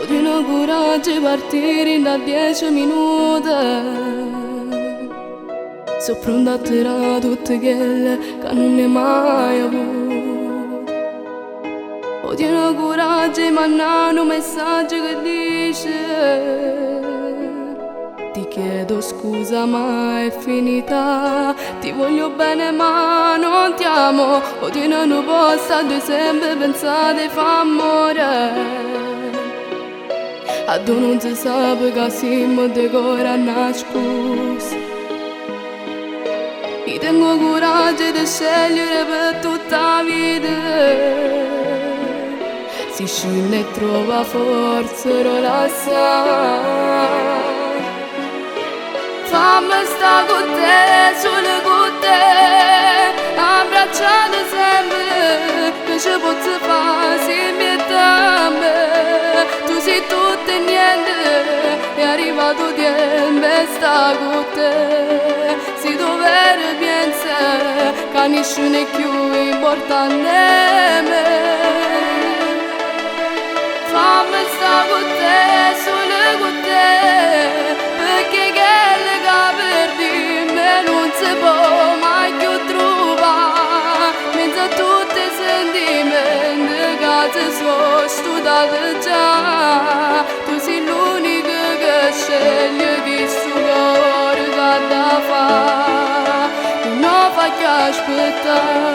Oggi non coraggio partire da 10 minuti. Sono pronta a tirare tutte quelle che non ne mai avuto. Oggi non coraggio di mandare un messaggio che dice: ti chiedo scusa ma è finita, ti voglio bene ma non ti amo. Oggi non posso sempre pensare di far amore. A tu non si sa che siamo di cuore nascosto. Io tengo coraggio di scegliere per tutta la vita. Si scende e trova forza rilassare. Fammi sta con te, solo con te, abbracciato sempre, che ci posso fare se mi dammi. Tu sei tutto e niente, è arrivato tempo e sta con te. Se dovere pensa che nessuno è più importante a me. Fammi sta con te, solo con te, perché quelle che perdi me non si può mai più trovare. Mezzo a tutti i sentimenti che ti sono studiati già. Tu sei l'unica che sceglie chi sto cuore che da fa. Non fa che aspettare.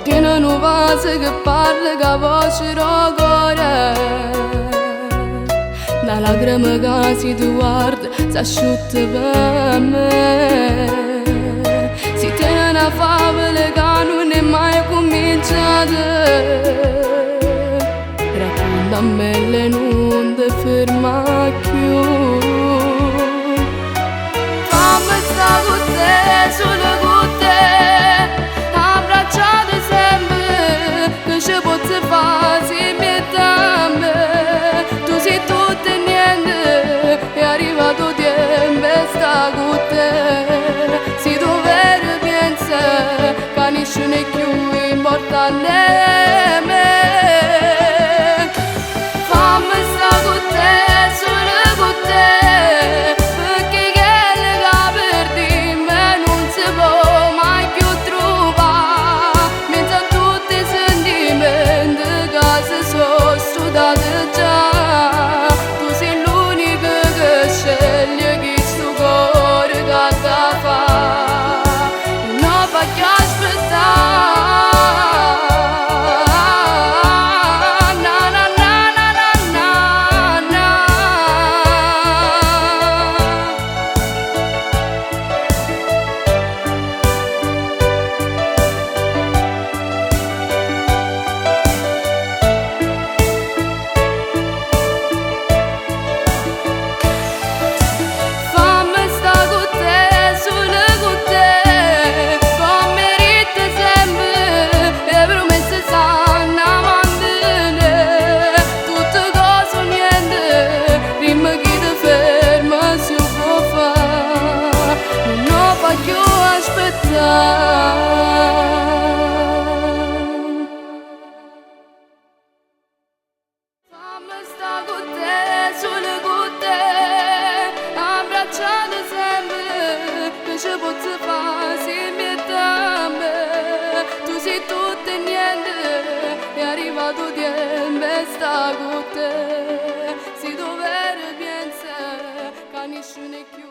Tiene un vaso che parla che voce del cuore. Una lacrima che si ti guarda si asciutta per me. Si tiene una favola che non è mai cominciata. Racconta a me le non ti ferma più. Fammi sta con te, solo con te, abbracciato che ci posso fare se mi dammi. Tu sei tutto e niente, è arrivato tempo e sta con te. Se dovere pensa che nessuno è più importante a me. Fammi sta con te, solo con te, perché quelle che perdi me non si può mai più trovare. Mezzo a tutti i sentimenti che si sono studiati già. Tu sei l'unica che sceglie chi sto cuore che da fa. Non fa che aspettare. Fammi sta con te, solo con te, abbracciato sempre, che ci posso fare se mi dammi. Tu sei tutto e niente, è arrivato tempo e sta con te. Se dovere pensa che nessuno è più